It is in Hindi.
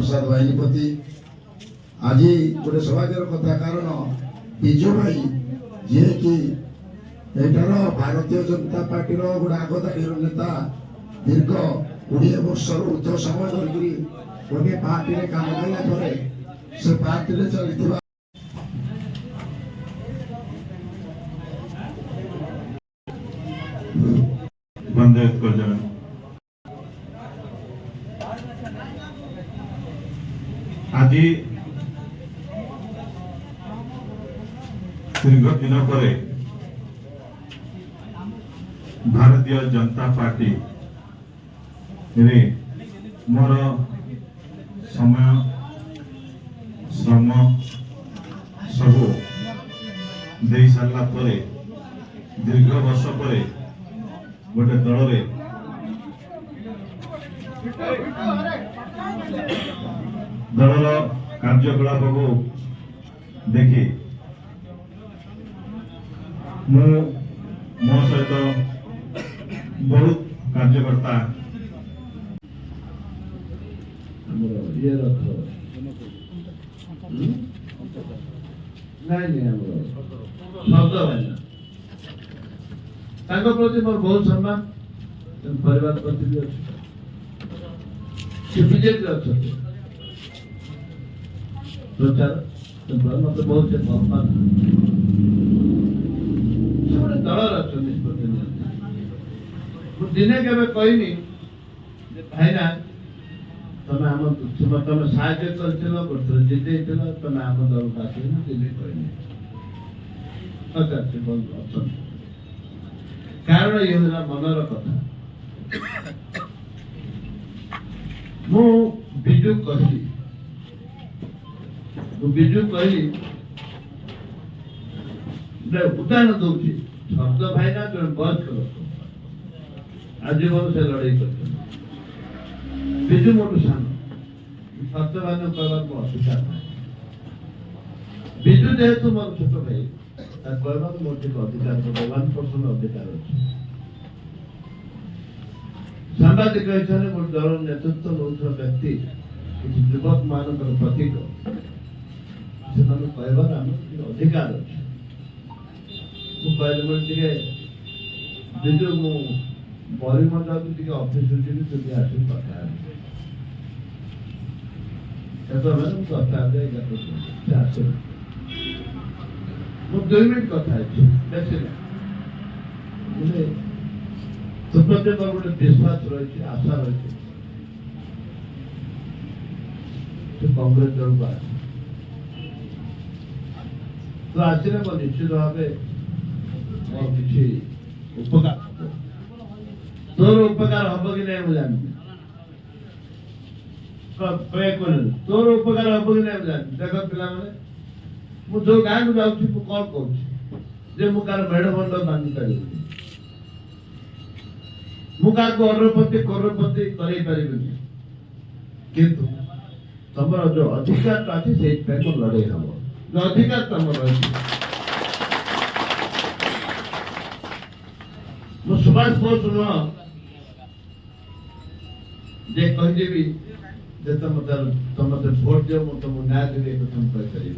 प्रसाद वाहिनीपति आज गोटे सौभाग्यर कथा कारण विजु भाई जी कि एटार भारतीय जनता पार्टी गोटे आगधाड़ी नेता दीर्घ 20 वर्ष ऊर्ध समय धरिक गोटे पार्टी में काम कला से पार्टी में चलता बंदेत कर जाए आज दीर्घ दिन पर भारतीय जनता पार्टी रे मोर समय श्रम सब दे सारा दीर्घ वर्ष पर गोटे दल दलर कार्यकलाप को देखी मो सहित बहुत कार्यकर्ता ये रख नहीं शब्द भाई प्रति मोर बहुत सम्मान परिवार प्रति भी अच्छे बीजेपी अच्छा प्रचार मत बहुत से सम्मान दल अच्छा निष्पत्ति दिने के कहनी भाईना तुम आम तुम साहय कर जिते तुम आम दल को आस दिने कहनी अच्छा से बहुत अच्छा कारण ये मनर कथा मु बिजु कहली उदाहरण दूसरी शब्द भाईना जो बयस्क लोक आजीवन से लड़ाई कर बिजु मोटू सान सत्यवान कहवार मो अस्वीकार ना बिजु जेहेतु मोर छोट भाई कहवार मोर टिक अधिकार 1% अधिकार अच्छे सांबादिक हिसाब से गोटे दल नेतृत्व नौथुवा व्यक्ति किसी युवक मान प्रतीक से कहबार आम अधिकार अच्छे कहले मोटे बिजु मु बरीमठ जाऊँगी ऑफिस तुम आस कथा कथा आस 2 मिनट कथा बेस प्रति मोर गोटे विश्वास रही आशा रही कांग्रेस दल को आस तो आसने मो निश्चित भाव मोर किसी उपकार तोर उपकार हम कि नहीं जानी तोर उपकार हम कि नहीं जानी देख पिला मुझे जो गाँव को जाऊँ कौन कौन मुझे मेढ़ मंडल बांधि पारि मुझे अरबपति करोड़पति कर किंतु तुम जो अधिकार अच्छे से लड़े हम जो अधिकार तुम रही मु सुभाष बोस नुह जे कहीदेवी जे तुम मत भोट दियो तुमको न्याय देवी तुम कही।